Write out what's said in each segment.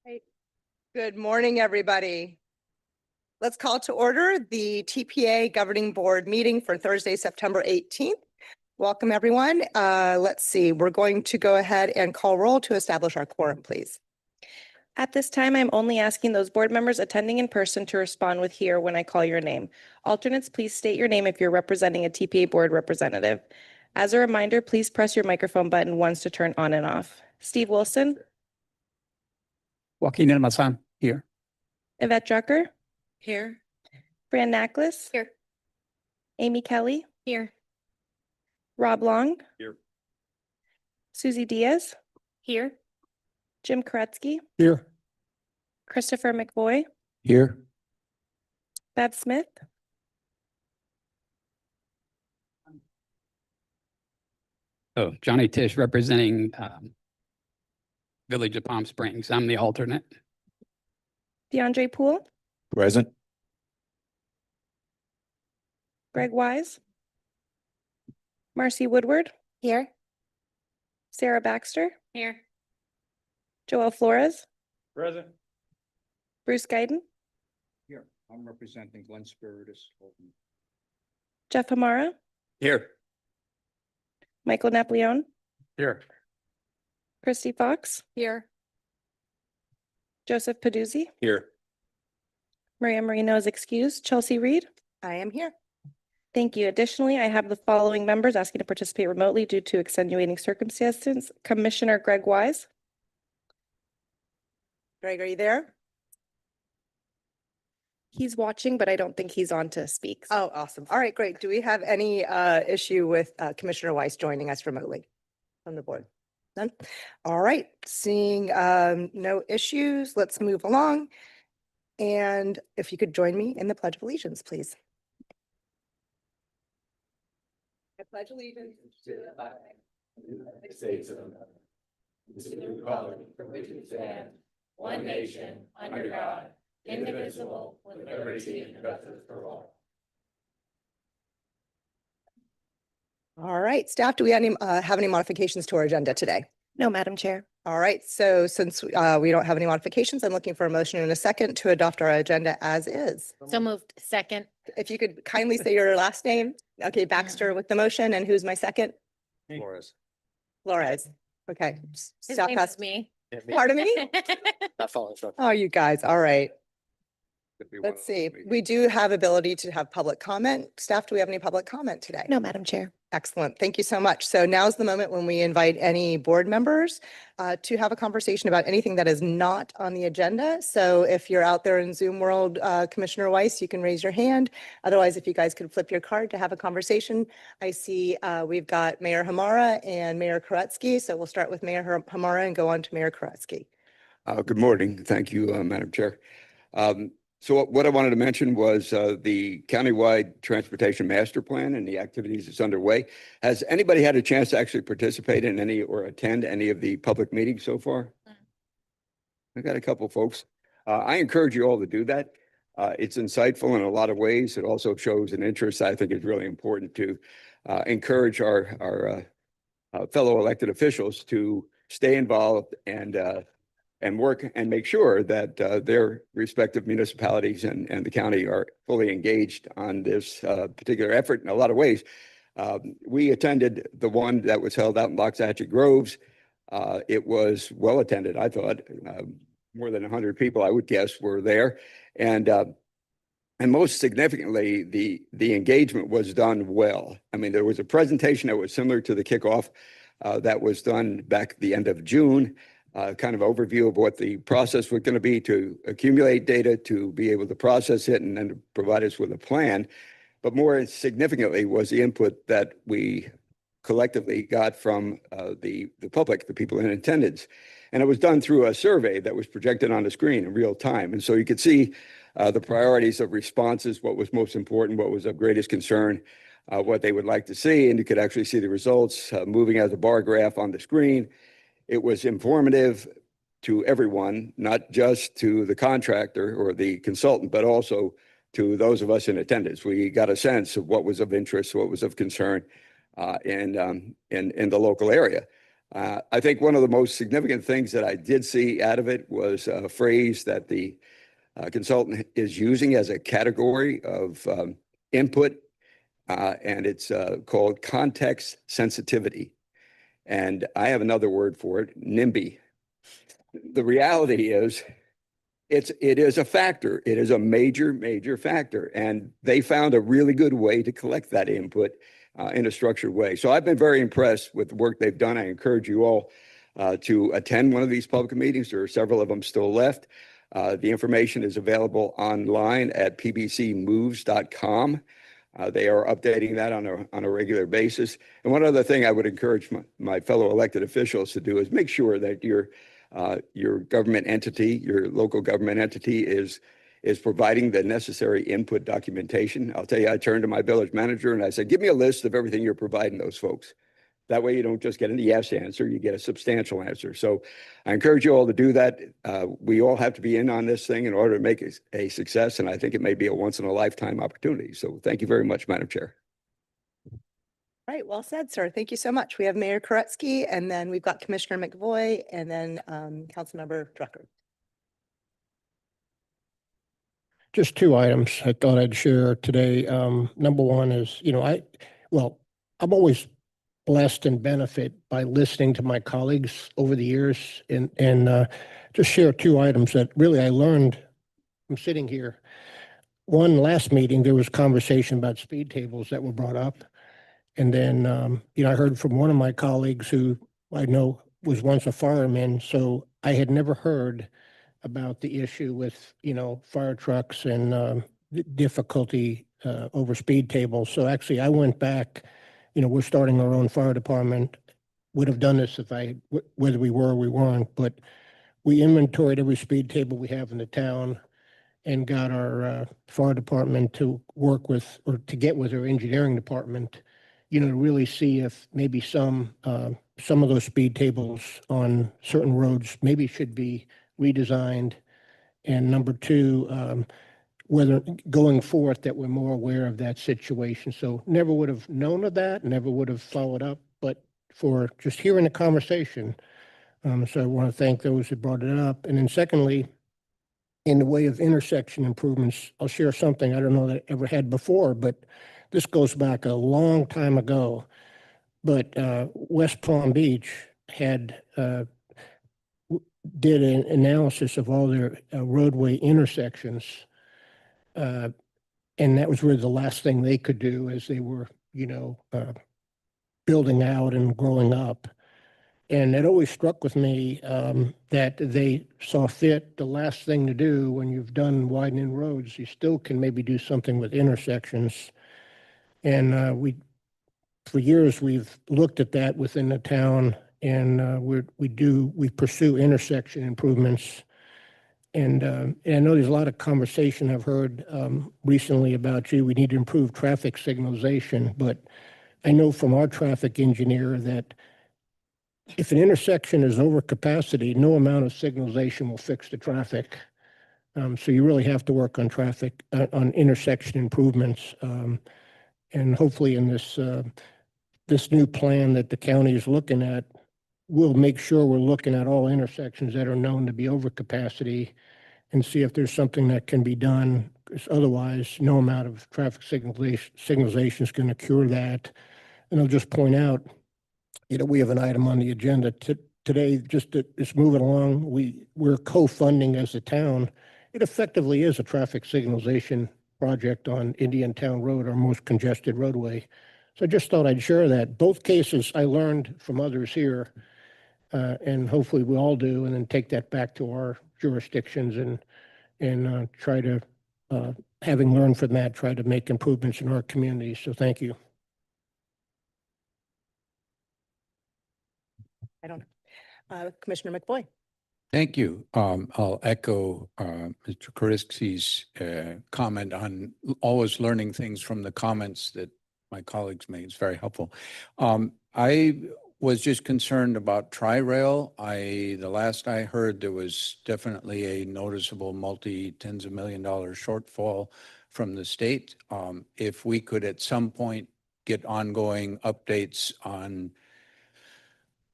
Right. Good morning, everybody. Let's call to order the TPA Governing Board meeting for Thursday, September 18th. Welcome, everyone. Let's see, we're going to go ahead and call roll to establish our quorum, please. At this time, I'm only asking those board members attending in person to respond with "here" when I call your name. Alternates, please state your name if you're representing a TPA board representative. As a reminder, please press your microphone button once to turn on and off. Steve Wilson, Joaquin Almazan, here. Yvette Drucker, Here. Fran Nacklis, Here. Amy Kelly, Here. Rob Long, Here. Susie Diaz, Here. Jim Koretsky, Here. Christopher McVoy, Here. Bev Smith, Oh, Johnny Tish representing Village of Palm Springs. I'm the alternate. DeAndre Poole, Present. Greg Wise, Marcy Woodward, Here. Sarah Baxter, Here. Joel Flores, Present. Bruce Guyton, Here, I'm representing Glen Spiritus. Jeff Hamara, Here. Michael Napoleon, Here. Christy Fox, Here. Joseph Paduzzi, Here. Maria Marino is excused, Chelsea Reed. I am here. Thank you. Additionally, I have the following members asking to participate remotely due to extenuating circumstances. Commissioner Greg Wise, Greg, are you there? he's watching, but I don't think he's on to speak. Oh, awesome. All right, great. Do we have any issue with Commissioner Weiss joining us remotely from the board? None? All right, seeing no issues, let's move along. And if you could join me in the Pledge of Allegiance, please. I pledge allegiance to the flag of the United States of America, to the republic for which it stands, one nation, under God, indivisible, with liberty and justice for all. All right, staff, do we have any modifications to our agenda today? No, Madam Chair. All right, so since we don't have any modifications, I'm looking for a motion in a second to adopt our agenda as is. So moved. Second. If you could kindly say your last name. Okay, Baxter with the motion, and who's my second? Flores. Flores. Okay. His Staff name has- is me. Pardon me? Not following instructions. Oh, you guys, all right. Let's see. We do have ability to have public comment. Staff, do we have any public comment today? No, Madam Chair. Excellent. Thank you so much. So now's the moment when we invite any board members to have a conversation about anything that is not on the agenda. So if you're out there in Zoom world, Commissioner Weiss, you can raise your hand. Otherwise, if you guys could flip your card to have a conversation. I see we've got Mayor Hamara and Mayor Koretsky. So we'll start with Mayor Hamara and go on to Mayor Koretsky. Good morning. Thank you, Madam Chair. So what I wanted to mention was the countywide transportation master plan and the activities that's underway. Has anybody had a chance to actually participate in any or attend any of the public meetings so far? I got a couple folks. I encourage you all to do that. It's insightful in a lot of ways. It also shows an interest I think is really important to encourage our fellow elected officials to stay involved and work and make sure that their respective municipalities and the county are fully engaged on this particular effort in a lot of ways. We attended the one that was held out in Loxahatchee Groves. It was well attended, I thought. More than 100 people, I would guess, were there. And most significantly, the engagement was done well. I mean, there was a presentation that was similar to the kickoff that was done back at the end of June. Kind of overview of what the process was going to be to accumulate data, to be able to process it, and then to provide us with a plan. But more significantly was the input that we collectively got from the public, the people in attendance. And it was done through a survey that was projected on the screen in real time. And so you could see the priorities of responses, what was most important, what was of greatest concern, what they would like to see. And you could actually see the results moving as a bar graph on the screen. It was informative to everyone, not just to the contractor or the consultant, but also to those of us in attendance. We got a sense of what was of interest, what was of concern in the local area. I think one of the most significant things that I did see out of it was a phrase that the consultant is using as a category of input, and it's called context sensitivity. And I have another word for it, NIMBY. The reality is, it is a factor. It is a major factor. And they found a really good way to collect that input in a structured way. So I've been very impressed with the work they've done. I encourage you all to attend one of these public meetings. There are several of them still left. The information is available online at pbcmoves.com. They are updating that on a regular basis. And one other thing I would encourage my fellow elected officials to do is make sure that your government entity, your local government entity is providing the necessary input documentation. I'll tell you, I turned to my village manager and I said, give me a list of everything you're providing those folks. That way you don't just get a yes answer, you get a substantial answer. So I encourage you all to do that. We all have to be in on this thing in order to make it a success. And I think it may be a once in a lifetime opportunity. So thank you very much, Madam Chair. Right, well said, sir. Thank you so much. We have Mayor Koretsky, and then we've got Commissioner McVoy, and then Councilmember Drucker. Just two items I thought I'd share today. Number one is, I'm always blessed and benefit by listening to my colleagues over the years, and just share two items that really I learned from sitting here. One, last meeting, there was conversation about speed tables that were brought up. And then, I heard from one of my colleagues who I know was once a fireman, so I had never heard about the issue with, fire trucks and difficulty over speed tables. So actually, I went back, we're starting our own fire department. Would have done this whether we were or we weren't, but we inventoried every speed table we have in the town and got our fire department to work with, or to get with our engineering department, to really see if maybe some of those speed tables on certain roads maybe should be redesigned. And number two, whether going forth that we're more aware of that situation. So never would have known of that, never would have followed up, but for just hearing the conversation. So I want to thank those who brought it up. And then secondly, in the way of intersection improvements, I'll share something I don't know that I ever had before, but this goes back a long time ago. But West Palm Beach did an analysis of all their roadway intersections. And that was really the last thing they could do as they were, building out and growing up. And it always struck with me that they saw fit the last thing to do when you've done widening roads, you still can maybe do something with intersections. And for years, we've looked at that within the town, and we pursue intersection improvements. And I know there's a lot of conversation I've heard recently about, we need to improve traffic signalization, but I know from our traffic engineer that if an intersection is over capacity, no amount of signalization will fix the traffic. So you really have to work on on intersection improvements. And hopefully in this new plan that the county is looking at, we'll make sure we're looking at all intersections that are known to be over capacity and see if there's something that can be done. Because otherwise, no amount of traffic signalization is going to cure that. And I'll just point out, we have an item on the agenda today, just moving along. We're co-funding as a town. It effectively is a traffic signalization project on Indian Town Road, our most congested roadway. So I just thought I'd share that. Both cases I learned from others here, and hopefully we all do, and then take that back to our jurisdictions and try to, having learned from that, try to make improvements in our communities. So thank you. I don't know. Commissioner McVoy. Thank you. I'll echo Mr. Koretsky's comment on always learning things from the comments that my colleagues made. It's very helpful. I was just concerned about Tri-Rail. The last I heard, there was definitely a noticeable multi-tens of $1 million shortfall from the state. If we could at some point get ongoing updates on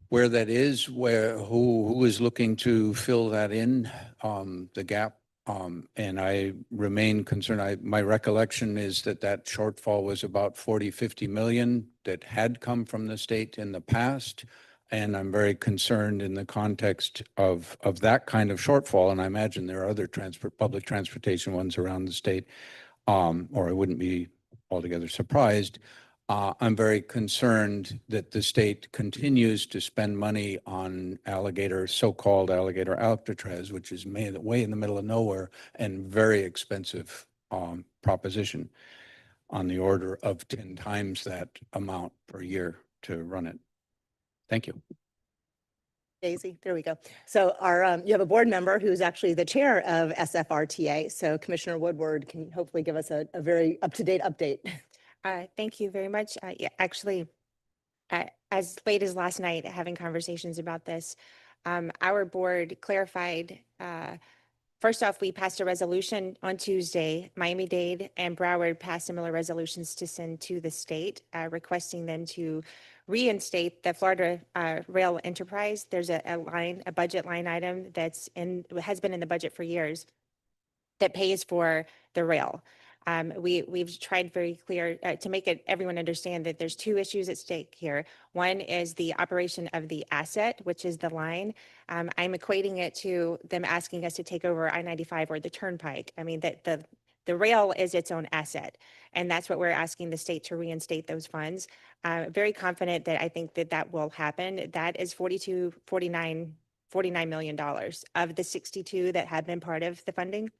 where that is, who is looking to fill that in, the gap. And I remain concerned. My recollection is that that shortfall was about 40, 50 million that had come from the state in the past. And I'm very concerned in the context of that kind of shortfall. And I imagine there are other public transportation ones around the state, or I wouldn't be altogether surprised. I'm very concerned that the state continues to spend money on so-called alligator Alcatraz, which is way in the middle of nowhere and very expensive proposition, on the order of 10 times that amount per year to run it. Thank you. Daisy, there we go. So you have a board member who's actually the chair of SFRTA. So Commissioner Woodward can hopefully give us a very up-to-date update. Thank you very much. Yeah, actually, as late as last night, having conversations about this, our board clarified, first off, we passed a resolution on Tuesday. Miami-Dade and Broward passed similar resolutions to send to the state, requesting them to reinstate the Florida Rail Enterprise. There's a budget line item has been in the budget for years that pays for the rail. We've tried very clear to make everyone understand that there's two issues at stake here. One is the operation of the asset, which is the line. I'm equating it to them asking us to take over I-95 or the turnpike. I mean, that the rail is its own asset, and that's what we're asking the state to reinstate those funds. Very confident that I think that will happen. That is $49 million of the 62 that had been part of the funding.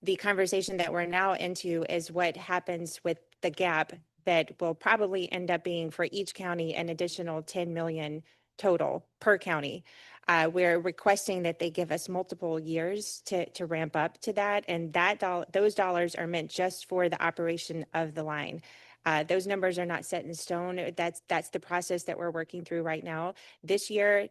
The conversation that we're now into is what happens with the gap that will probably end up being for each county an additional 10 million total per county. We're requesting that they give us multiple years to ramp up to that, and those dollars are meant just for the operation of the line. Those numbers are not set in stone. That's the process that we're working through right now. This year,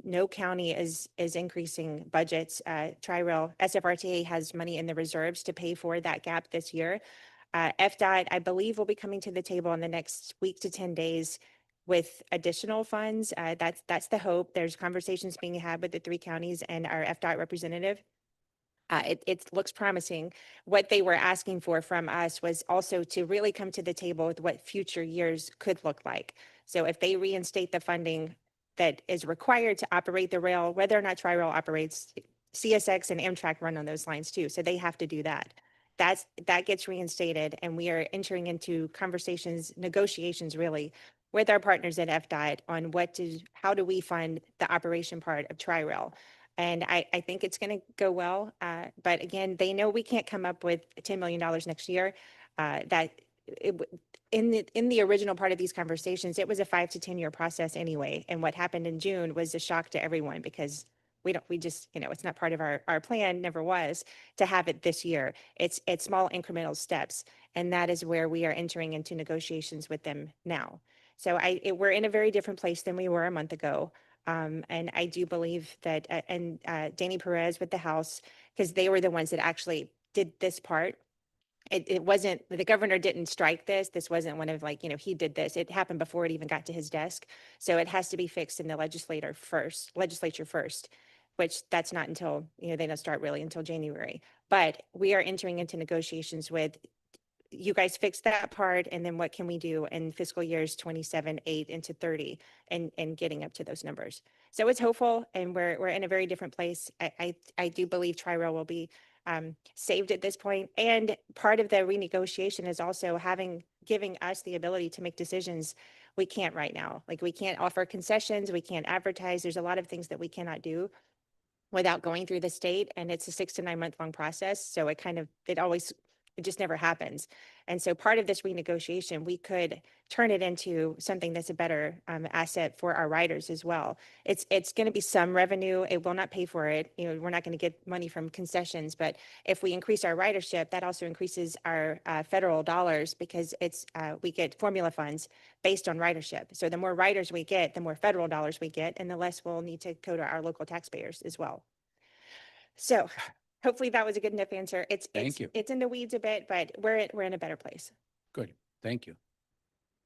no county is increasing budgets. Tri-Rail, SFRTA has money in the reserves to pay for that gap this year. FDOT, I believe, will be coming to the table in the next week to 10 days with additional funds. That's the hope. There's conversations being had with the 3 counties and our FDOT representative. It looks promising. What they were asking for from us was also to really come to the table with what future years could look like. So if they reinstate the funding that is required to operate the rail, whether or not Tri-Rail operates, CSX and Amtrak run on those lines too. So they have to do that. That gets reinstated, and we are entering into negotiations really, with our partners at FDOT on how do we fund the operation part of Tri-Rail. And I think it's going to go well. But again, they know we can't come up with $10 million next year. In the original part of these conversations, it was a 5 to 10 year process anyway. And what happened in June was a shock to everyone because it's not part of our plan, never was, to have it this year. It's small incremental steps. And that is where we are entering into negotiations with them now. So we're in a very different place than we were a month ago. And I do believe that, Danny Perez with the House, because they were the ones that actually did this part. It wasn't, the governor didn't strike this. This wasn't one of he did this. It happened before it even got to his desk. So it has to be fixed in the legislature first, which that's not until, they don't start really until January. But we are entering into negotiations with, you guys fix that part, and then what can we do in fiscal years 27, 8 into 30 and getting up to those numbers. So it's hopeful, and we're in a very different place. I do believe Tri-Rail will be saved at this point. And part of the renegotiation is also giving us the ability to make decisions we can't right now. Like we can't offer concessions, we can't advertise. There's a lot of things that we cannot do without going through the state, and it's a 6 to 9 month long process. So it just never happens. And so part of this renegotiation, we could turn it into something that's a better asset for our riders as well. It's going to be some revenue. It will not pay for it. We're not going to get money from concessions, but if we increase our ridership, that also increases our federal dollars because we get formula funds based on ridership. So the more riders we get, the more federal dollars we get, and the less we'll need to go to our local taxpayers as well. So hopefully that was a good enough answer. Thank you. It's in the weeds a bit, but we're in a better place. Good. Thank you.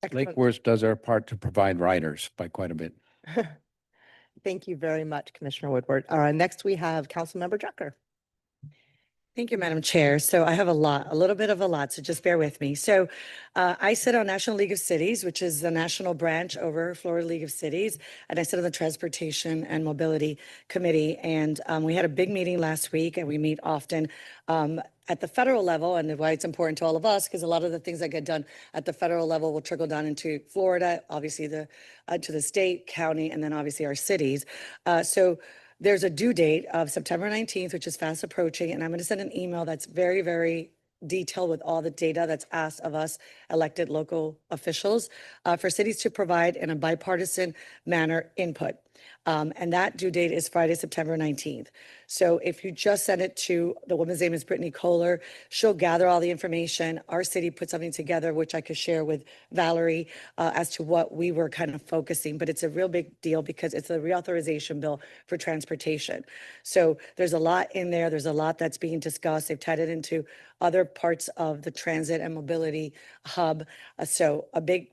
Excellent. Lake Worth does our part to provide riders by quite a bit. Thank you very much, Commissioner Woodward. Next we have Councilmember Drucker. Thank you, Madam Chair. So I have a little bit of a lot, so just bear with me. So I sit on National League of Cities, which is the national branch over Florida League of Cities, and I sit on the Transportation and Mobility Committee. And we had a big meeting last week, and we meet often at the federal level, and why it's important to all of us, because a lot of the things that get done at the federal level will trickle down into Florida, obviously to the state, county, and then obviously our cities. So there's a due date of September 19th, which is fast approaching, and I'm going to send an email that's very, very detailed with all the data that's asked of us elected local officials for cities to provide in a bipartisan manner input. And that due date is Friday, September 19th. So if you just send it to, the woman's name is Brittany Kohler, she'll gather all the information. Our city put something together, which I could share with Valerie as to what we were kind of focusing, but it's a real big deal because it's a reauthorization bill for transportation. So there's a lot in there. There's a lot that's being discussed. They've tied it into other parts of the transit and mobility hub. So a big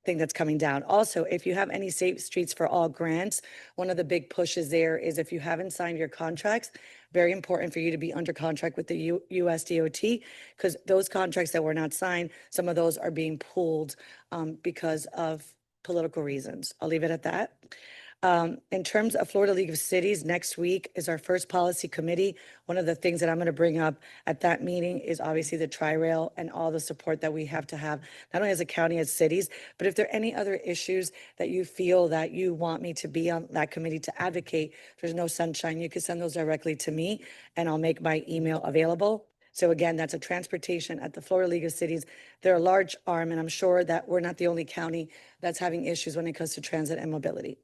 thing that's coming down. Also, if you have any Safe Streets for All grants, one of the big pushes there is if you haven't signed your contracts, very important for you to be under contract with the US DOT, because those contracts that were not signed, some of those are being pulled because of political reasons. I'll leave it at that. In terms of Florida League of Cities, next week is our first policy committee. One of the things that I'm going to bring up at that meeting is obviously the tri-rail and all the support that we have to have, not only as a county, as cities, but if there are any other issues that you feel that you want me to be on that committee to advocate, there's no sunshine, you can send those directly to me and I'll make my email available. So again, that's a transportation at the Florida League of Cities. They're a large arm, and I'm sure that we're not the only county that's having issues when it comes to transit and mobility.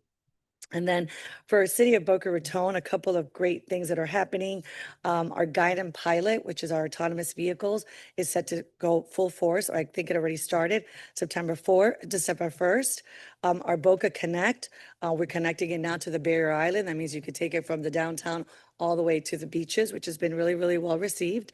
And then for City of Boca Raton, a couple of great things that are happening. Our guide and pilot, which is our autonomous vehicles, is set to go full force. I think it already started December 1st. Our Boca Connect, we're connecting it now to the Barrier Island. That means you could take it from the downtown all the way to the beaches, which has been really, really well received.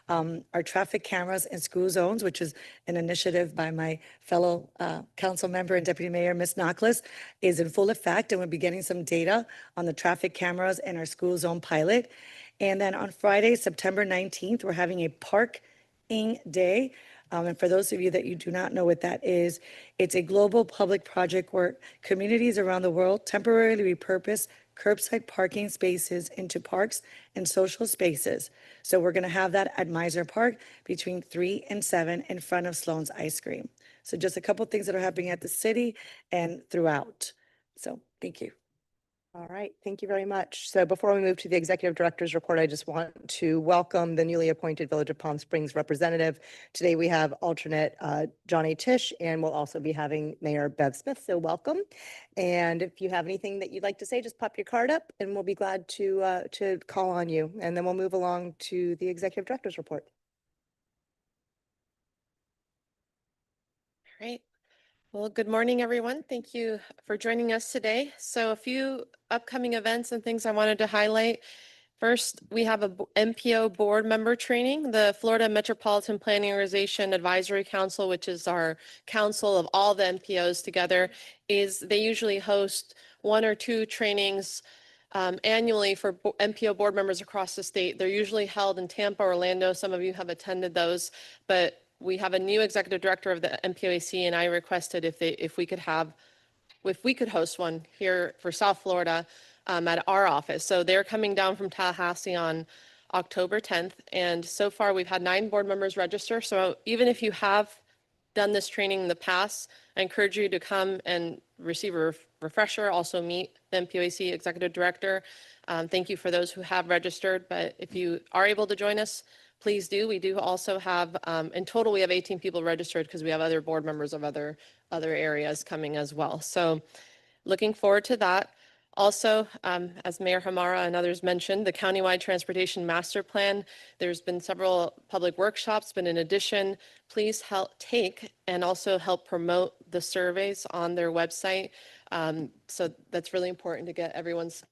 Our traffic cameras in school zones, which is an initiative by my fellow council member and deputy mayor, Ms. Nocklis, is in full effect, and we'll be getting some data on the traffic cameras in our school zone pilot. And then on Friday, September 19th, we're having a parking day. And for those of you that you do not know what that is, it's a global public project where communities around the world temporarily repurpose curbside parking spaces into parks and social spaces. So we're going to have that at Miser Park between 3 and 7 in front of Sloan's Ice Cream. So just a couple of things that are happening at the city and throughout. So thank you. All right, thank you very much. So before we move to the executive director's report, I just want to welcome the newly appointed Village of Palm Springs representative. Today we have alternate Johnny Tisch, and we'll also be having Mayor Bev Smith, so welcome. And if you have anything that you'd like to say, just pop your card up and we'll be glad to call on you. And then we'll move along to the executive director's report. Great. Well, good morning, everyone. Thank you for joining us today. So a few upcoming events and things I wanted to highlight. First, we have a MPO board member training. The Florida Metropolitan Planning Organization Advisory Council, which is our council of all the MPOs together, they usually host 1 or 2 trainings annually for MPO board members across the state. They're usually held in Tampa, Orlando. Some of you have attended those, but we have a new executive director of the MPOAC, and I requested if we could host one here for South Florida at our office. So they're coming down from Tallahassee on October 10th. And so far we've had 9 board members register. So even if you have done this training in the past, I encourage you to come and receive a refresher, also meet the MPOAC executive director. Thank you for those who have registered, but if you are able to join us, please do. We do also have, in total, we have 18 people registered because we have other board members of other areas coming as well. So looking forward to that. Also, as Mayor Hamara and others mentioned, the countywide transportation master plan, there's been several public workshops, but in addition, please help take and also help promote the surveys on their website. So that's really important to get everyone's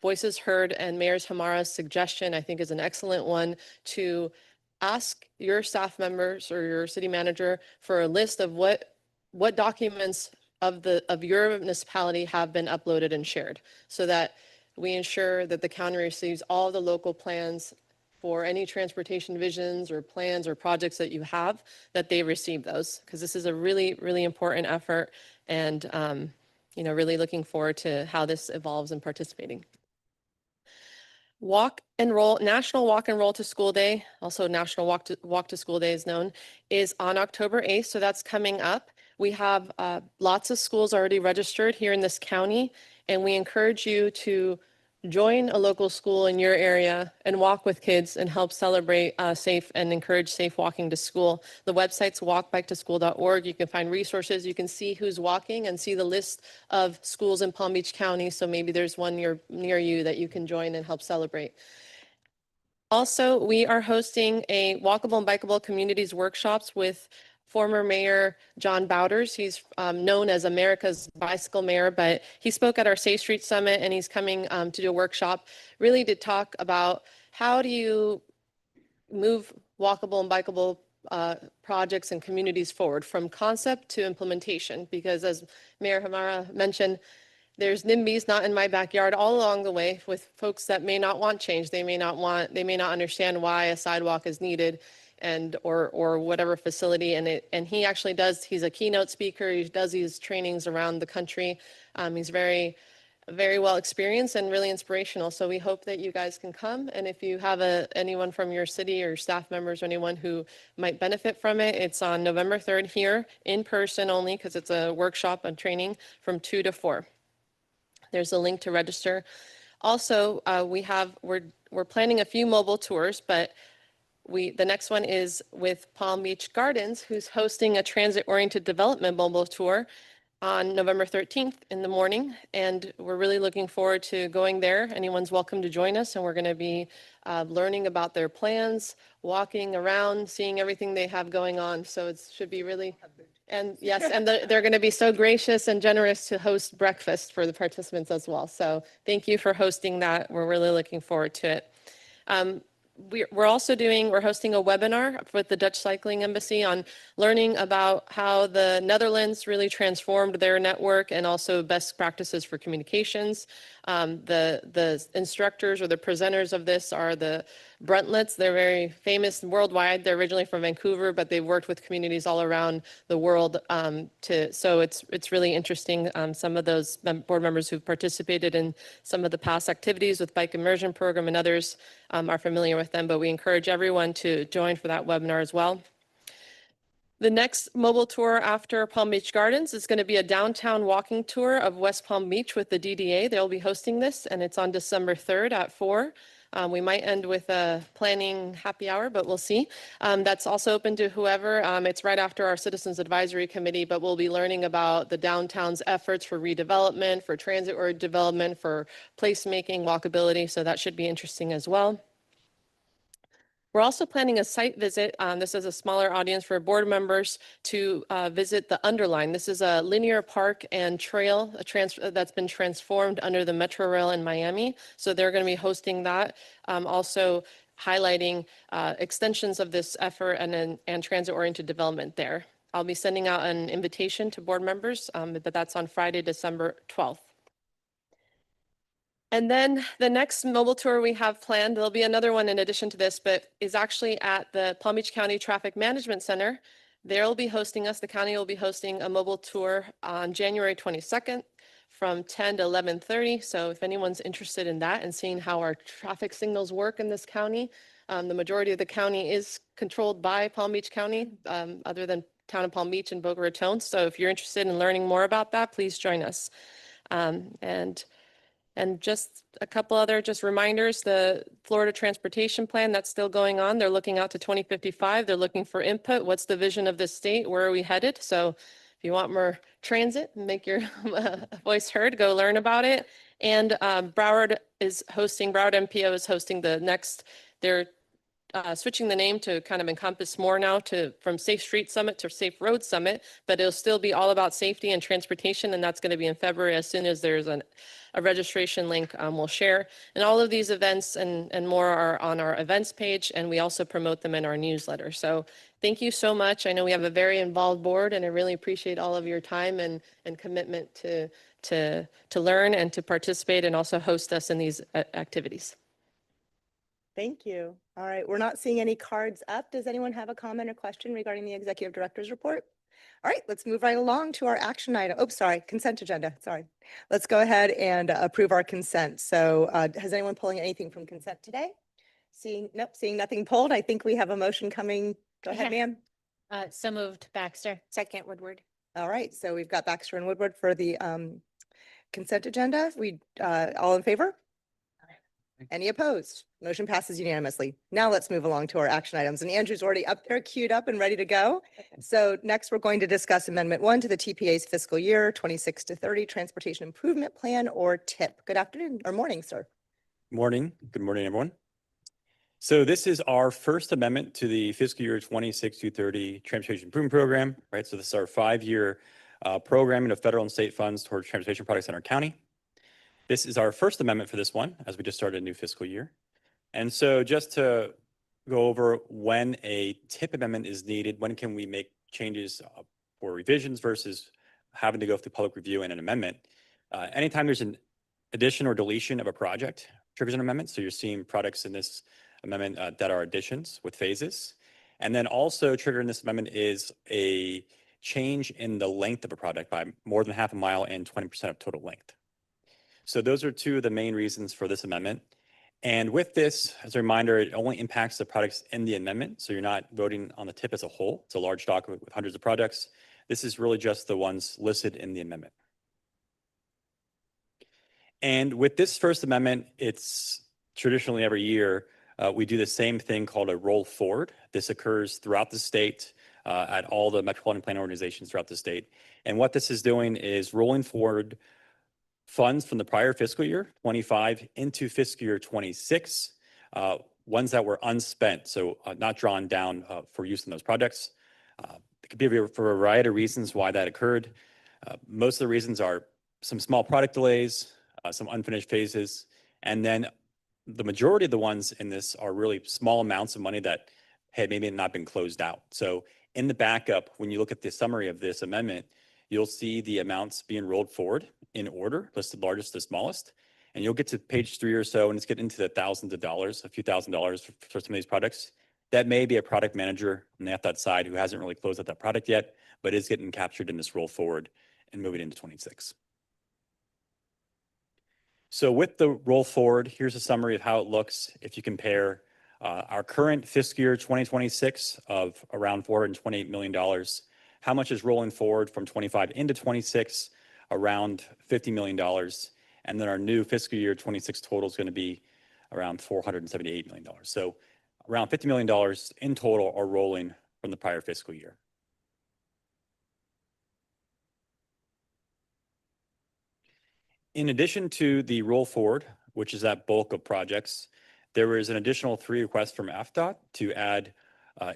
voices heard, and Mayor Hamara's suggestion, I think, is an excellent one to ask your staff members or your city manager for a list of what documents of your municipality have been uploaded and shared, so that we ensure that the county receives all the local plans for any transportation visions or plans or projects that you have, that they receive those, because this is a really, really important effort, and really looking forward to how this evolves and participating. National Walk and Roll to School Day, also National Walk to School Day is known, is on October 8th, so that's coming up. We have lots of schools already registered here in this county, and we encourage you to join a local school in your area and walk with kids and help celebrate safe and encourage safe walking to school. The website's walkbiketoschool.org. You can find resources. You can see who's walking and see the list of schools in Palm Beach County. So maybe there's one near you that you can join and help celebrate. Also, we are hosting a walkable and bikeable communities workshops with former Mayor John Bowders. He's known as America's bicycle mayor, but he spoke at our Safe Street Summit, and he's coming to do a workshop really to talk about how do you move walkable and bikeable projects and communities forward from concept to implementation. Because as Mayor Hamara mentioned, there's NIMBYs not in my backyard all along the way with folks that may not want change. They may not understand why a sidewalk is needed, and or whatever facility. And he actually he's a keynote speaker. He does these trainings around the country. He's very, very well experienced and really inspirational. So we hope that you guys can come. And if you have anyone from your city or staff members or anyone who might benefit from it, it's on November 3rd here in person only, because it's a workshop and training from 2 to 4. There's a link to register. Also, we're planning a few mobile tours, but the next one is with Palm Beach Gardens, who's hosting a transit-oriented development mobile tour on November 13th in the morning. And we're really looking forward to going there. Anyone's welcome to join us. And we're going to be learning about their plans, walking around, seeing everything they have going on. So it should be really, and yes, and they're going to be so gracious and generous to host breakfast for the participants as well. So thank you for hosting that. We're really looking forward to it. We're hosting a webinar with the Dutch Cycling Embassy on learning about how the Netherlands really transformed their network and also best practices for communications. The instructors or the presenters of this are the Bruntlets. They're very famous worldwide. They're originally from Vancouver, but they've worked with communities all around the world. So it's really interesting. Some of those board members who've participated in some of the past activities with Bike Immersion Program and others are familiar with them, but we encourage everyone to join for that webinar as well. The next mobile tour after Palm Beach Gardens is going to be a downtown walking tour of West Palm Beach with the DDA. They'll be hosting this, and it's on December 3rd at 4. We might end with a planning happy hour, but we'll see. That's also open to whoever. It's right after our Citizens Advisory Committee, but we'll be learning about the downtown's efforts for redevelopment, for transit or development, for placemaking, walkability. So that should be interesting as well. We're also planning a site visit. This is a smaller audience for board members to visit the Underline. This is a linear park and trail that's been transformed under the Metro Rail in Miami. So they're going to be hosting that, also highlighting extensions of this effort and transit-oriented development there. I'll be sending out an invitation to board members, but that's on Friday, December 12th. And then the next mobile tour we have planned, there'll be another one in addition to this, but is actually at the Palm Beach County Traffic Management Center. They'll be hosting us, the county will be hosting a mobile tour on January 22nd from 10 to 11:30. So if anyone's interested in that and seeing how our traffic signals work in this county, the majority of the county is controlled by Palm Beach County, other than Town of Palm Beach and Boca Raton. So if you're interested in learning more about that, please join us. And just a couple other reminders, the Florida Transportation Plan, that's still going on. They're looking out to 2055. They're looking for input. What's the vision of this state? Where are we headed? So if you want more transit, make your voice heard, go learn about it. And Broward MPO is hosting the next, they're switching the name to kind of encompass more now from Safe Street Summit to Safe Road Summit, but it'll still be all about safety and transportation, and that's going to be in February. As soon as there's a registration link, we'll share. And all of these events and more are on our events page, and we also promote them in our newsletter. So Thank you so much. I know we have a very involved board, and I really appreciate all of your time and commitment to learn and to participate and also host us in these activities. Thank you. All right, we're not seeing any cards up. Does anyone have a comment or question regarding the executive director's report? All right, let's move right along to our action item. Oh, sorry, consent agenda. Sorry. Let's go ahead and approve our consent. So has anyone pulling anything from consent today? Nope, seeing nothing pulled. I think we have a motion coming. Go ahead, ma'am. So moved, Baxter. Second, Woodward. All right, so we've got Baxter and Woodward for the consent agenda. All in favor? Any opposed? Motion passes unanimously. Now let's move along to our action items. And Andrew's already up there, queued up and ready to go. So next, we're going to discuss Amendment 1 to the TPA's fiscal year 26 to 30 Transportation Improvement Plan, or TIP. Good afternoon or morning, sir. Morning. Good morning, everyone. So this is our first amendment to the fiscal year 26 to 30 Transportation Improvement Program, right? So this is our 5-year programming of federal and state funds towards transportation projects in our county. This is our first amendment for this one, as we just started a new fiscal year. And so just to go over when a TIP amendment is needed, when can we make changes for revisions versus having to go through public review and an amendment. Anytime there's an addition or deletion of a project, triggers an amendment. So you're seeing products in this amendment that are additions with phases. And then also triggering this amendment is a change in the length of a project by more than half a mile and 20% of total length. So those are two of the main reasons for this amendment. And with this, as a reminder, it only impacts the products in the amendment. So you're not voting on the TIP as a whole. It's a large document with hundreds of projects. This is really just the ones listed in the amendment. And with this first amendment, it's traditionally every year, we do the same thing called a roll forward. This occurs throughout the state at all the metropolitan plan organizations throughout the state. And what this is doing is rolling forward funds from the prior fiscal year, 25, into fiscal year 26, ones that were unspent, so not drawn down for use in those projects. It could be for a variety of reasons why that occurred. Most of the reasons are some small product delays, some unfinished phases, and then the majority of the ones in this are really small amounts of money that had maybe not been closed out. So in the backup, when you look at the summary of this amendment, you'll see the amounts being rolled forward in order, listed largest to smallest. And you'll get to page 3 or so, and it's getting into the thousands of dollars, a few $1,000s for some of these products. That may be a product manager on the FDOT side who hasn't really closed out that product yet, but is getting captured in this roll forward and moving into 26. So with the roll forward, here's a summary of how it looks if you compare our current fiscal year 2026 of around $428 million. How much is rolling forward from 25 into 26? Around $50 million. And then our new fiscal year 26 total is going to be around $478 million. So around $50 million in total are rolling from the prior fiscal year. In addition to the roll forward, which is that bulk of projects, there was an additional 3 requests from FDOT to add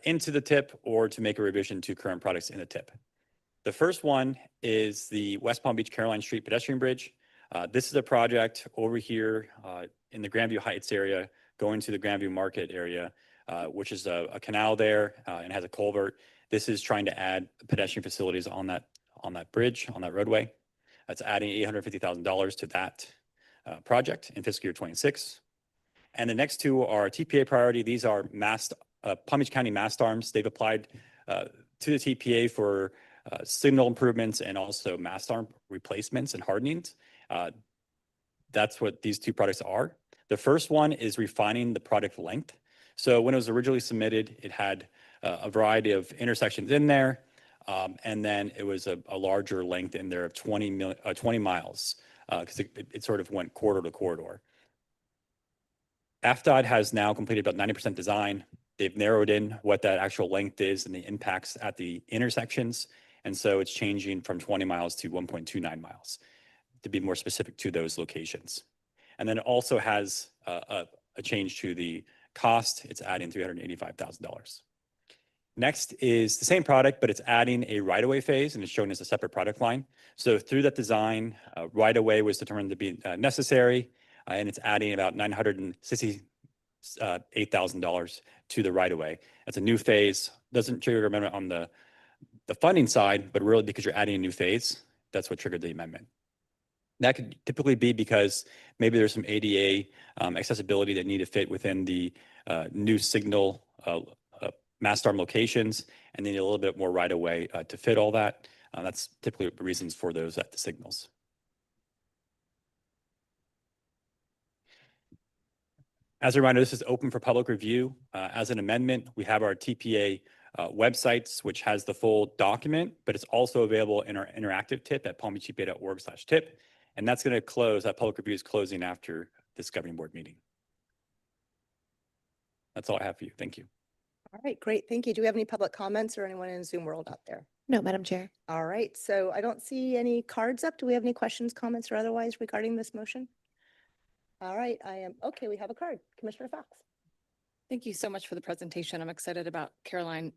into the TIP or to make a revision to current products in the TIP. The first one is the West Palm Beach Caroline Street pedestrian bridge. This is a project over here in the Grandview Heights area, going to the Grandview Market area, which is a canal there and has a culvert. This is trying to add pedestrian facilities on that bridge, on that roadway. That's adding $850,000 to that project in fiscal year 26. And the next two are TPA priority. These are Palm Beach County mast arms. They've applied to the TPA for signal improvements and also mast arm replacements and hardenings. That's what these two products are. The first one is refining the product length. So when it was originally submitted, it had a variety of intersections in there. And then it was a larger length in there of 20 miles because it sort of went corridor to corridor. FDOT has now completed about 90% design. They've narrowed in what that actual length is and the impacts at the intersections. And so it's changing from 20 miles to 1.29 miles to be more specific to those locations. And then it also has a change to the cost. It's adding $385,000. Next is the same product, but it's adding a right-of-way phase, and it's shown as a separate product line. So through that design, right-of-way was determined to be necessary, and it's adding about $960,000 $8,000 to the right of way. That's a new phase. Doesn't trigger amendment on the funding side, but really because you're adding a new phase, that's what triggered the amendment. That could typically be because maybe there's some ADA accessibility that need to fit within the new signal mast arm locations, and they need a little bit more right of way to fit all that. That's typically the reasons for those at the signals. As a reminder, this is open for public review. As an amendment, we have our TPA websites, which has the full document, but it's also available in our interactive tip at palmbeachtpa.org/tip. And that's going to close, that public review is closing after this governing board meeting. That's all I have for you. Thank you. All right, great. Thank you. Do we have any public comments or anyone in Zoom world out there? No, Madam Chair. All right, so I don't see any cards up. Do we have any questions, comments, or otherwise regarding this motion? All right, okay, we have a card. Commissioner Fox. Thank you so much for the presentation. I'm excited about Caroline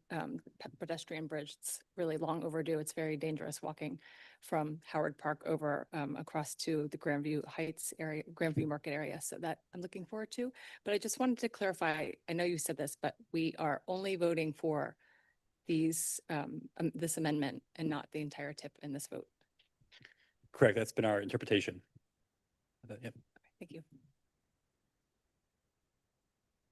pedestrian bridge. It's really long overdue. It's very dangerous walking from Howard Park over across to the Grandview Heights area, Grandview Market area. So that I'm looking forward to. But I just wanted to clarify, I know you said this, but we are only voting for these this amendment and not the entire tip in this vote. Correct. That's been our interpretation. Yep. Thank you.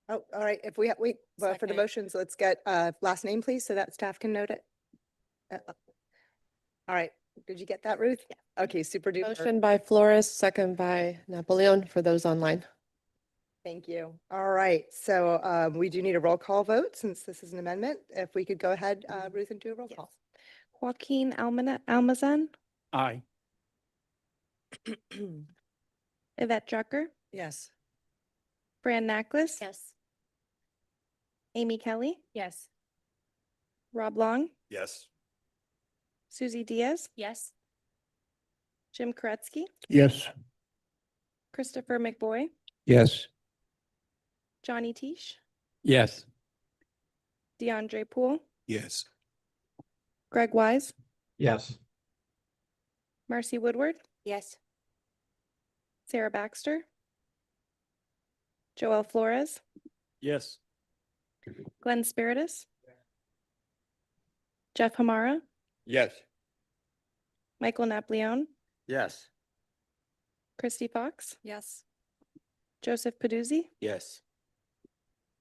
Oh, all right. If we have, wait, well, for the Second. motions, let's get last name, please, so that staff can note it. All right. Did you get that, Ruth? Yeah. Okay, super duper. Motion by Flores, second by Napoleon for those online. Thank you. All right. So we do need a roll call vote since this is an amendment. If we could go ahead, Ruth, and do a roll call. Joaquin Almazan, Aye. Yvette Drucker, Yes. Fran Nacklis, Yes. Amy Kelly, Yes. Rob Long, Yes. Susie Diaz, Yes. Jim Koretsky, Yes. Christopher McBoy, Yes. Johnny Teesh, Yes. DeAndre Poole, Yes. Greg Wise, Yes. Marcy Woodward, Yes. Sarah Baxter, Joel Flores, Yes. Glenn Spiritus, Jeff Hamara, Yes. Michael Napoleon, Yes. Christy Fox, Yes. Joseph Paduzzi, Yes.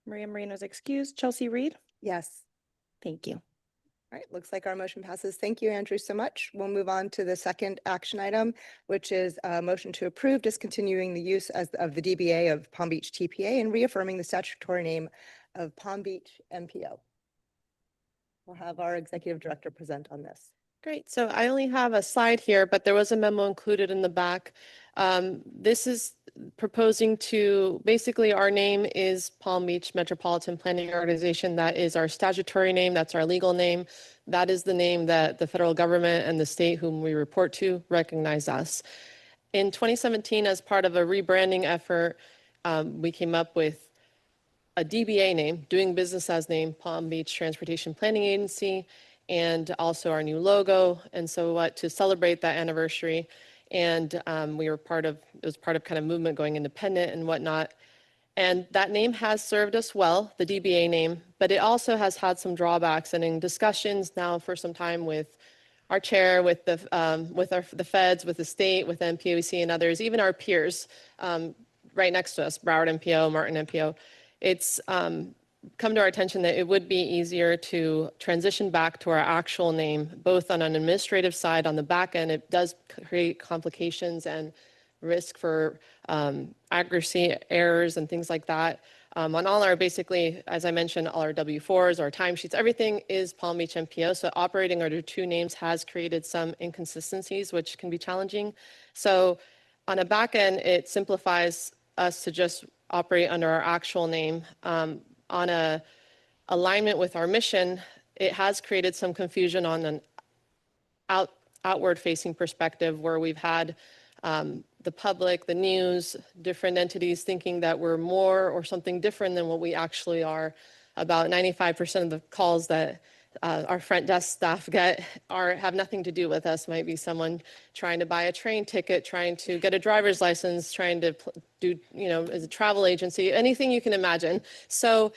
Maria Marino's excused, Chelsea Reed. Yes. Thank you. All right, looks like our motion passes. Thank you, Andrew, so much. We'll move on to the second action item, which is a motion to approve discontinuing the use of the DBA of Palm Beach TPA and reaffirming the statutory name of Palm Beach MPO. We'll have our executive director present on this. Great. So I only have a slide here, but there was a memo included in the back. This is proposing to, basically our name is Palm Beach Metropolitan Planning Organization. That is our statutory name. That's our legal name. That is the name that the federal government and the state whom we report to recognize us. In 2017, as part of a rebranding effort, we came up with a DBA name, doing business as name, Palm Beach Transportation Planning Agency, and also our new logo. And so to celebrate that anniversary, and we were it was part of kind of movement going independent and whatnot. And that name has served us well, the DBA name, but it also has had some drawbacks. And in discussions now for some time with our chair, with the feds, with the state, with MPOC and others, even our peers right next to us, Broward MPO, Martin MPO, it's come to our attention that it would be easier to transition back to our actual name, both on an administrative side, on the back end. It does create complications and risk for accuracy errors and things like that. On all our, basically, as I mentioned, all our W-4s, our timesheets, everything is Palm Beach MPO. So operating under two names has created some inconsistencies, which can be challenging. So on a back end, it simplifies us to just operate under our actual name. On a alignment with our mission, it has created some confusion on an outward facing perspective where we've had the public, the news, different entities thinking that we're more or something different than what we actually are. About 95% of the calls that our front desk staff have nothing to do with us. Might be someone trying to buy a train ticket, trying to get a driver's license, trying to do, as a travel agency, anything you can imagine. So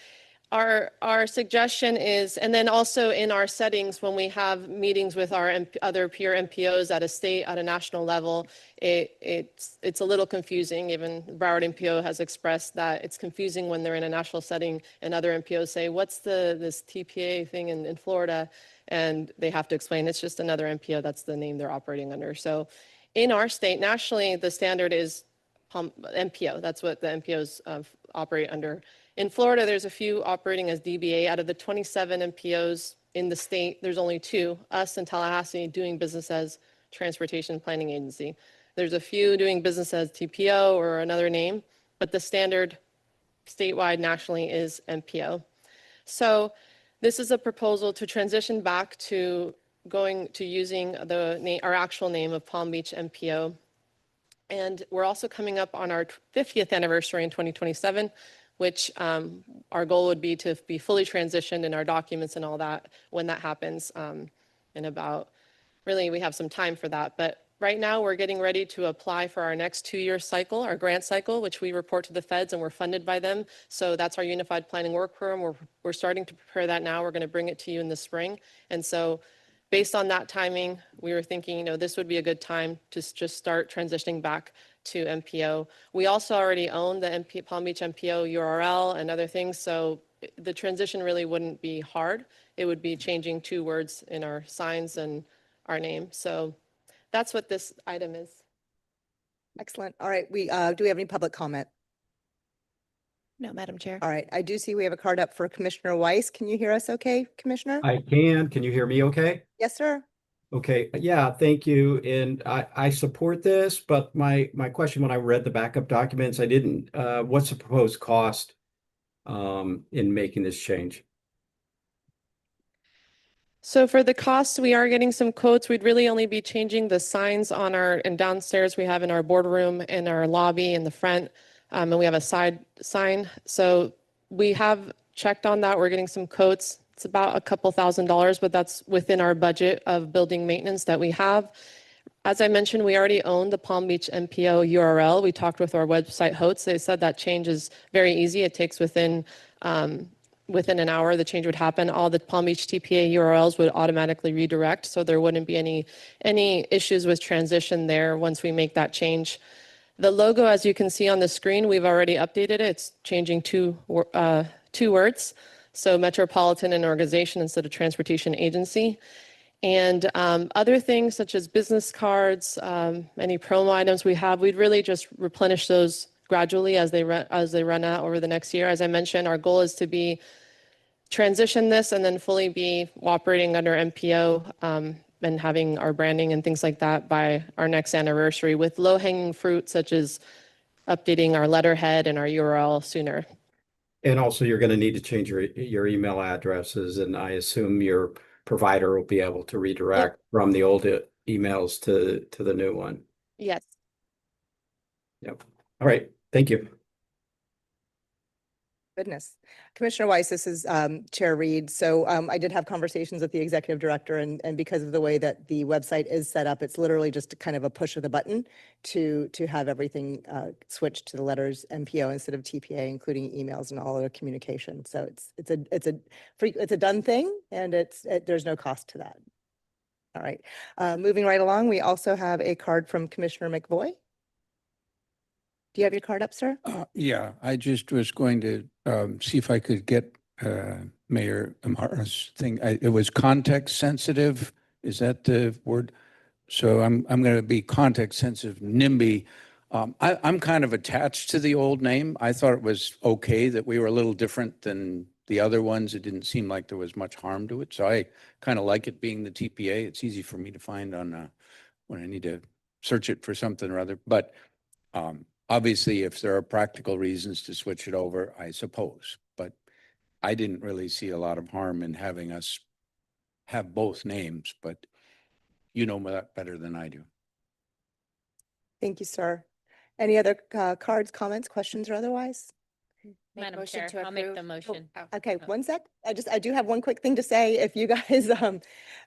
our suggestion is, and then also in our settings, when we have meetings with our other peer MPOs at a state, at a national level, it's a little confusing. Even Broward MPO has expressed that it's confusing when they're in a national setting and other MPOs say, what's this TPA thing in Florida? And they have to explain it's just another MPO. That's the name they're operating under. So in our state, nationally, the standard is MPO. That's what the MPOs operate under. In Florida, there's a few operating as DBA. Out of the 27 MPOs in the state, there's only 2, us and Tallahassee, doing business as Transportation Planning Agency. There's a few doing business as TPO or another name, but the standard statewide nationally is MPO. So this is a proposal to transition back to going to using our actual name of Palm Beach MPO. And we're also coming up on our 50th anniversary in 2027, which our goal would be to be fully transitioned in our documents and all that when that happens in about, really we have some time for that. But right now we're getting ready to apply for our next 2-year cycle, our grant cycle, which we report to the feds and we're funded by them. So that's our Unified Planning Work Program. We're starting to prepare that now. We're going to bring it to you in the spring. And so based on that timing, we were thinking, this would be a good time to just start transitioning back to MPO. We also already own the Palm Beach MPO URL and other things, so the transition really wouldn't be hard. It would be changing 2 words in our signs and our name. So that's what this item is. Excellent. All right. Do we have any public comment? No, Madam Chair. All right. I do see we have a card up for Commissioner Weiss. Can you hear us okay, Commissioner? I can. Can you hear me okay? Yes, sir. Okay, yeah, thank you. And I support this, but my question when I read the backup documents, I didn't, what's the proposed cost in making this change? So for the cost, we are getting some quotes. We'd really only be changing the signs on and downstairs we have in our boardroom, in our lobby, in the front, and we have a side sign. So we have checked on that. We're getting some quotes. It's about a couple $1,000s, but that's within our budget of building maintenance that we have. As I mentioned, we already own the Palm Beach MPO URL. We talked with our website hosts. They said that change is very easy. It takes within an hour, the change would happen. All the Palm Beach TPA URLs would automatically redirect, so there wouldn't be any issues with transition there once we make that change. The logo, as you can see on the screen, we've already updated it. It's changing 2 words. So Metropolitan and Organization instead of Transportation Agency. And other things such as business cards, any promo items we have, we'd really just replenish those gradually as they run out over the next year. As I mentioned, our goal is to transition this and then fully be operating under MPO and having our branding and things like that by our next anniversary, with low-hanging fruit such as updating our letterhead and our URL sooner. And also you're going to need to change your email addresses, and I assume your provider will be able to redirect from the old emails to the new one. Yes. Yep. All right. Thank you. Goodness. Commissioner Weiss, this is Chair Reed. So I did have conversations with the executive director, and because of the way that the website is set up, it's literally just kind of a push of the button to have everything switched to the letters MPO instead of TPA, including emails and all other communication. So it's a done thing, and there's no cost to that. All right. Moving right along, we also have a card from Commissioner McVoy. Do you have your card up, sir? Yeah, I just was going to see if I could get Mayor Amara's thing. It was context sensitive. Is that the word? So I'm going to be context sensitive, NIMBY. I'm kind of attached to the old name. I thought it was okay that we were a little different than the other ones. It didn't seem like there was much harm to it. So I kind of like it being the TPA. It's easy for me to find on when I need to search it for something or other. But obviously, if there are practical reasons to switch it over, I suppose. But I didn't really see a lot of harm in having us have both names, but you know that better than I do. Thank you, sir. Any other cards, comments, questions, or otherwise? Make Madam motion Chair, to I'll make the approve. motion. Okay, Oh. one sec. I do have one quick thing to say. If you guys,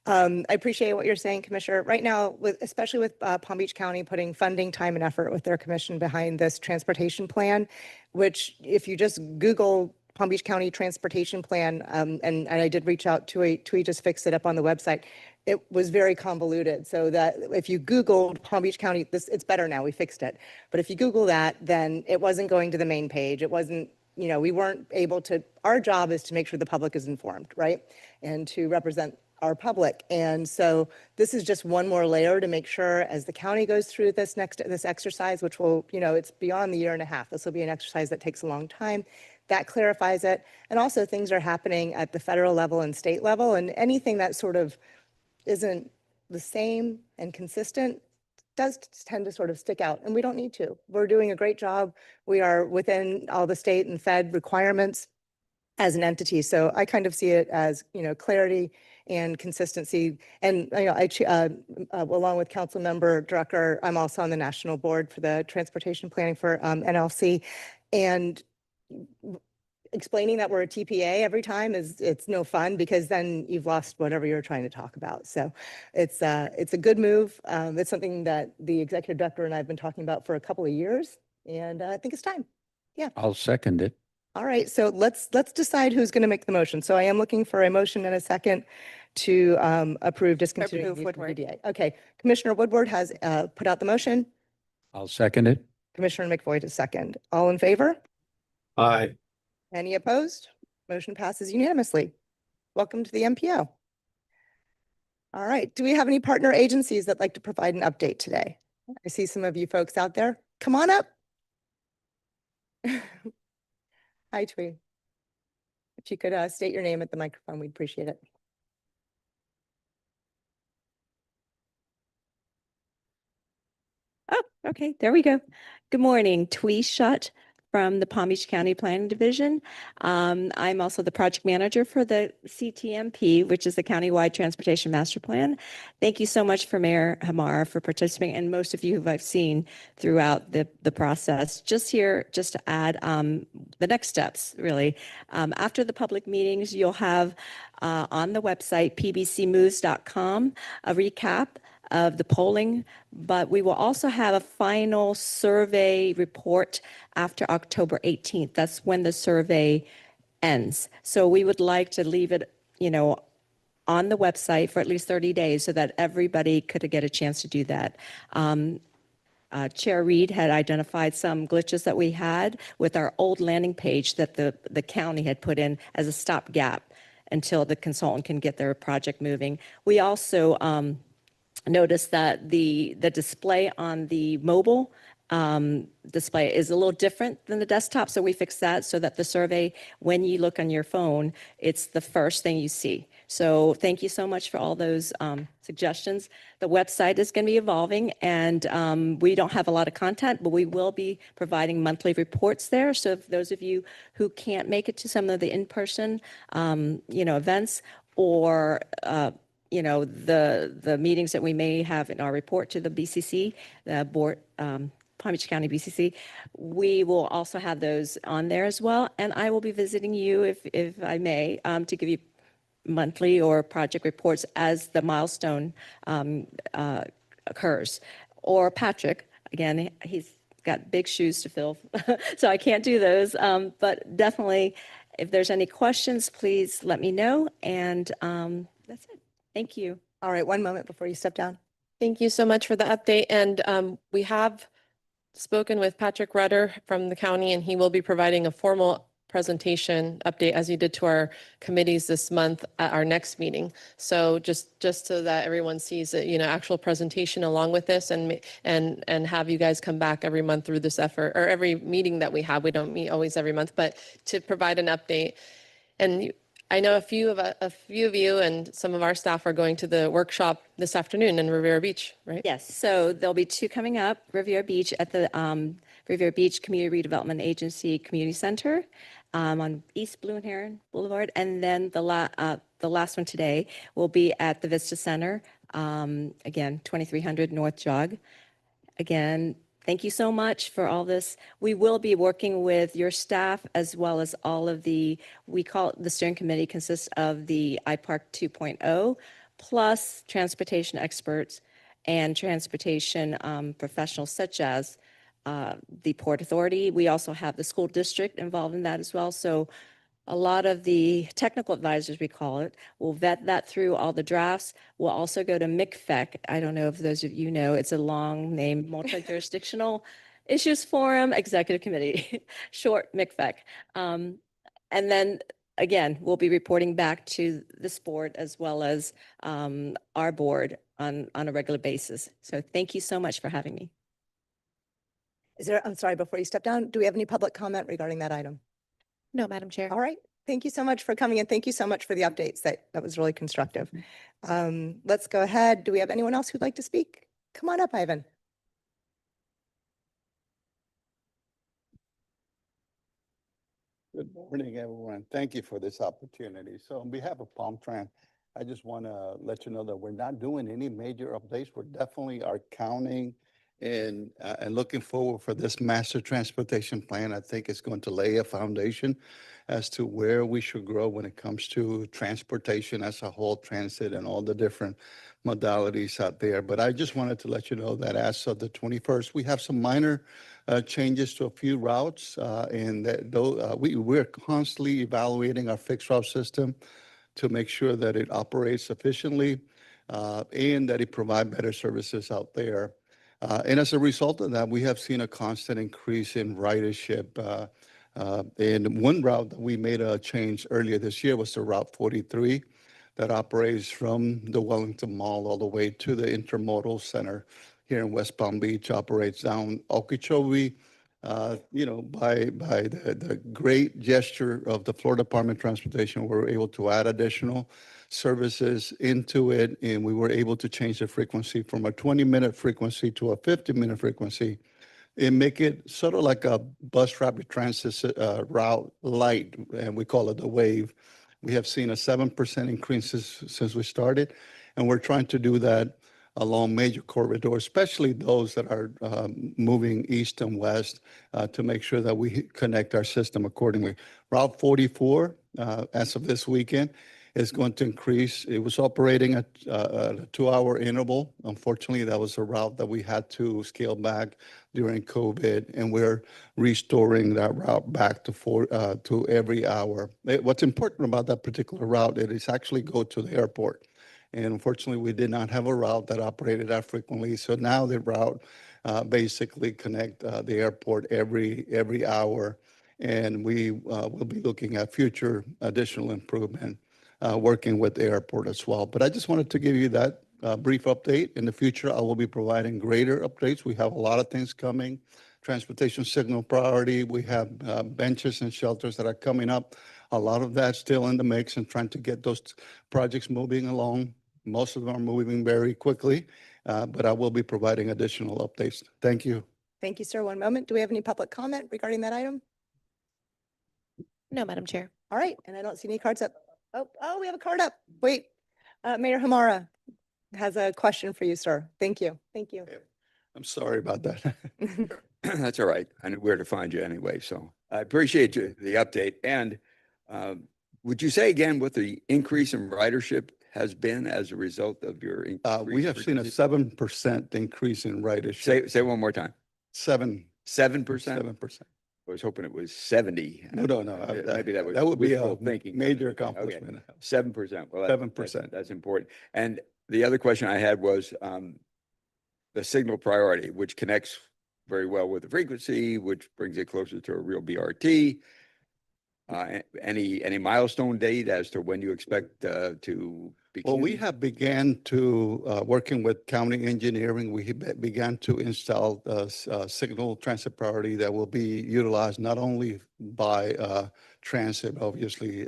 I appreciate what you're saying, Commissioner. Right now, especially with Palm Beach County putting funding, time and effort with their commission behind this transportation plan, which if you just Google Palm Beach County Transportation Plan, and I did reach out to we just fixed it up on the website. It was very convoluted. So that if you Googled Palm Beach County, it's better now, we fixed it. But if you Google that, then it wasn't going to the main page. It wasn't, we weren't able to, our job is to make sure the public is informed, right? And to represent our public. And so this is just one more layer to make sure as the county goes through this exercise, which will, it's beyond the year and a half. This will be an exercise that takes a long time. That clarifies it. And also things are happening at the federal level and state level, and anything that sort of isn't the same and consistent does tend to sort of stick out, and we don't need to. We're doing a great job. We are within all the state and Fed requirements as an entity. So I kind of see it as, clarity and consistency. And, along with Council Member Drucker, I'm also on the national board for the transportation planning for NLC. And explaining that we're a TPA every time it's no fun, because then you've lost whatever you're trying to talk about. So it's a good move. It's something that the executive director and I have been talking about for a couple of years, and I think it's time. Yeah. I'll second it. All right. So let's decide who's going to make the motion. So I am looking for a motion and a second to approve discontinuing Approve use of Woodward. VDA. Okay. Commissioner Woodward has put out the motion. I'll second it. Commissioner McVoy is second. All in favor? Aye. Any opposed? Motion passes unanimously. Welcome to the MPO. All right. Do we have any partner agencies that like to provide an update today? I see some of you folks out there. Come on up. Hi, Twee. If you could state your name at the microphone, we'd appreciate it. Oh, okay, there we go. Good morning, Twee Shutt from the Palm Beach County Planning Division. I'm also the project manager for the CTMP, which is the Countywide Transportation Master Plan. Thank you so much for Mayor Hamar for participating, and most of you who I've seen throughout the process. Just to add the next steps, really. After the public meetings, you'll have on the website, pbcmoves.com, a recap of the polling, but we will also have a final survey report after October 18th. That's when the survey ends. So we would like to leave it, on the website for at least 30 days so that everybody could get a chance to do that. Chair Reed had identified some glitches that we had with our old landing page that the county had put in as a stopgap until the consultant can get their project moving. We also notice that the display on the mobile display is a little different than the desktop. So we fixed that so that the survey, when you look on your phone, it's the first thing you see. So thank you so much for all those suggestions. The website is going to be evolving, and we don't have a lot of content, but we will be providing monthly reports there. So if those of you who can't make it to some of the in-person, events, or the meetings that we may have in our report to the BCC, the board, Palm Beach County BCC, we will also have those on there as well. And I will be visiting you, if I may, to give you monthly or project reports as the milestone occurs. Or Patrick, again, he's got big shoes to fill, so I can't do those. But definitely, if there's any questions, please let me know. And that's it. Thank you. All right, one moment before you step down. Thank you so much for the update. And we have spoken with Patrick Rudder from the county, and he will be providing a formal presentation update as he did to our committees this month at our next meeting. So just so that everyone sees it, actual presentation along with this, and have you guys come back every month through this effort, or every meeting that we have. We don't meet always every month, but to provide an update. And I know a few of you and some of our staff are going to the workshop this afternoon in Riviera Beach, right? Yes, so there'll be two coming up, Riviera Beach at the Riviera Beach Community Redevelopment Agency Community Center on East Blue and Heron Boulevard. And then the last one today will be at the Vista Center, again, 2300 North Jog. Again, Thank you so much for all this. We will be working with your staff as well as all of we call it the steering committee consists of the iPark 2.0 plus transportation experts and transportation professionals such as the Port Authority. We also have the school district involved in that as well. So a lot of the technical advisors, we call it, will vet that through all the drafts. We'll also go to MICFEC. I don't know if those of you know, it's a long name, Multi-Jurisdictional Issues Forum Executive Committee, short MICFEC. And then again, we'll be reporting back to this board as well as our board on a regular basis. So thank you so much for having me. I'm sorry, before you step down, do we have any public comment regarding that item? No, Madam Chair. All right. Thank you so much for coming and thank you so much for the updates. That was really constructive. Let's go ahead. Do we have anyone else who'd like to speak? Come on up, Ivan. Good morning, everyone. Thank you for this opportunity. So on behalf of Palm-Tran, I just want to let you know that we're not doing any major updates. We're definitely are counting and looking forward for this master transportation plan. I think it's going to lay a foundation as to where we should grow when it comes to transportation as a whole, transit and all the different modalities out there. But I just wanted to let you know that as of the 21st, we have some minor changes to a few routes, and that we're constantly evaluating our fixed route system to make sure that it operates efficiently and that it provides better services out there. And as a result of that, we have seen a constant increase in ridership. And one route that we made a change earlier this year was the Route 43 that operates from the Wellington Mall all the way to the Intermodal Center here in West Palm Beach, operates down Okeechobee. By the great gesture of the Florida Department of Transportation, we were able to add additional services into it, and we were able to change the frequency from a 20-minute frequency to a 50-minute frequency and make it sort of like a bus rapid transit route light, and we call it the WAVE. We have seen a 7% increase since we started, and we're trying to do that along major corridors, especially those that are moving east and west, to make sure that we connect our system accordingly. Route 44, as of this weekend, is going to increase. It was operating at a 2-hour interval. Unfortunately, that was a route that we had to scale back during COVID, and we're restoring that route back to every hour. What's important about that particular route, it is actually go to the airport. And unfortunately, we did not have a route that operated that frequently. So now the route basically connect the airport every hour. And we will be looking at future additional improvement, working with the airport as well. But I just wanted to give you that brief update. In the future, I will be providing greater updates. We have a lot of things coming. Transportation signal priority. We have benches and shelters that are coming up. A lot of that still in the mix and trying to get those projects moving along. Most of them are moving very quickly, but I will be providing additional updates. Thank you. Thank you, sir. One moment. Do we have any public comment regarding that item? No, Madam Chair. All right. And I don't see any cards up. Oh, we have a card up. Wait. Mayor Hamara has a question for you, sir. Thank you. Thank you. I'm sorry about that. That's all right. I knew where to find you anyway, so I appreciate the update. And would you say again what the increase in ridership has been as a result of your increase? We have seen a 7% increase in ridership. Say one more time. 7%. 7%? I was hoping it was 70. No. Maybe that would be a thinking. major accomplishment. Okay. 7%. Well, 7%. That's important. And the other question I had was the signal priority, which connects very well with the frequency, which brings it closer to a real BRT. Any milestone date as to when you expect to begin? Well, we have began to, working with county engineering, we began to install signal transit priority that will be utilized not only by transit, obviously,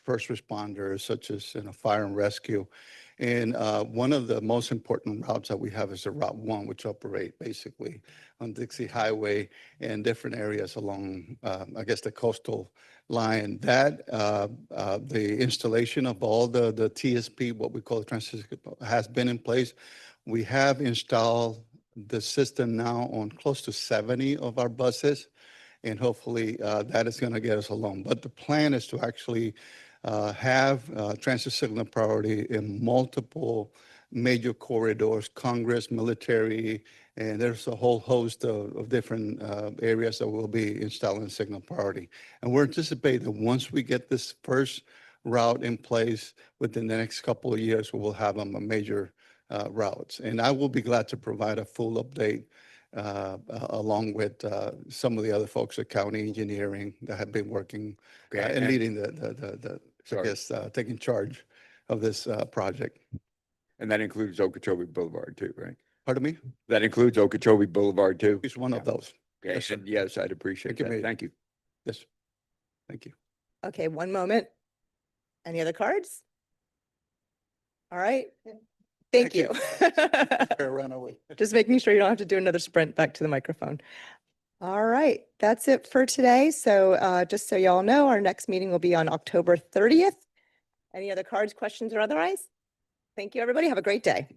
first responders such as fire and rescue. And one of the most important routes that we have is the Route 1, which operate basically on Dixie Highway and different areas along, I guess, the coastal line. That the installation of all the TSP, what we call the transit, has been in place. We have installed the system now on close to 70 of our buses. And hopefully that is going to get us along. But the plan is to actually have transit signal priority in multiple major corridors, Congress, military, and there's a whole host of different areas that will be installing signal priority. And we're anticipating that once we get this first route in place within the next couple of years, we will have them a major routes. And I will be glad to provide a full update along with some of the other folks at county engineering that have been working and leading I guess, taking charge of this project. And that includes Okeechobee Boulevard too, right? Pardon me? That includes Okeechobee Boulevard too? It's one of those. Okay, Yes, sir. and yes, I'd appreciate Thank you, that. Mayor. Thank you. Yes. Thank you. Okay, one moment. Any other cards? All right. Thank you. I ran away. Just making sure you don't have to do another sprint back to the microphone. All right, that's it for today. So just so y'all know, our next meeting will be on October 30th. Any other cards, questions, or otherwise? Thank you, everybody. Have a great day.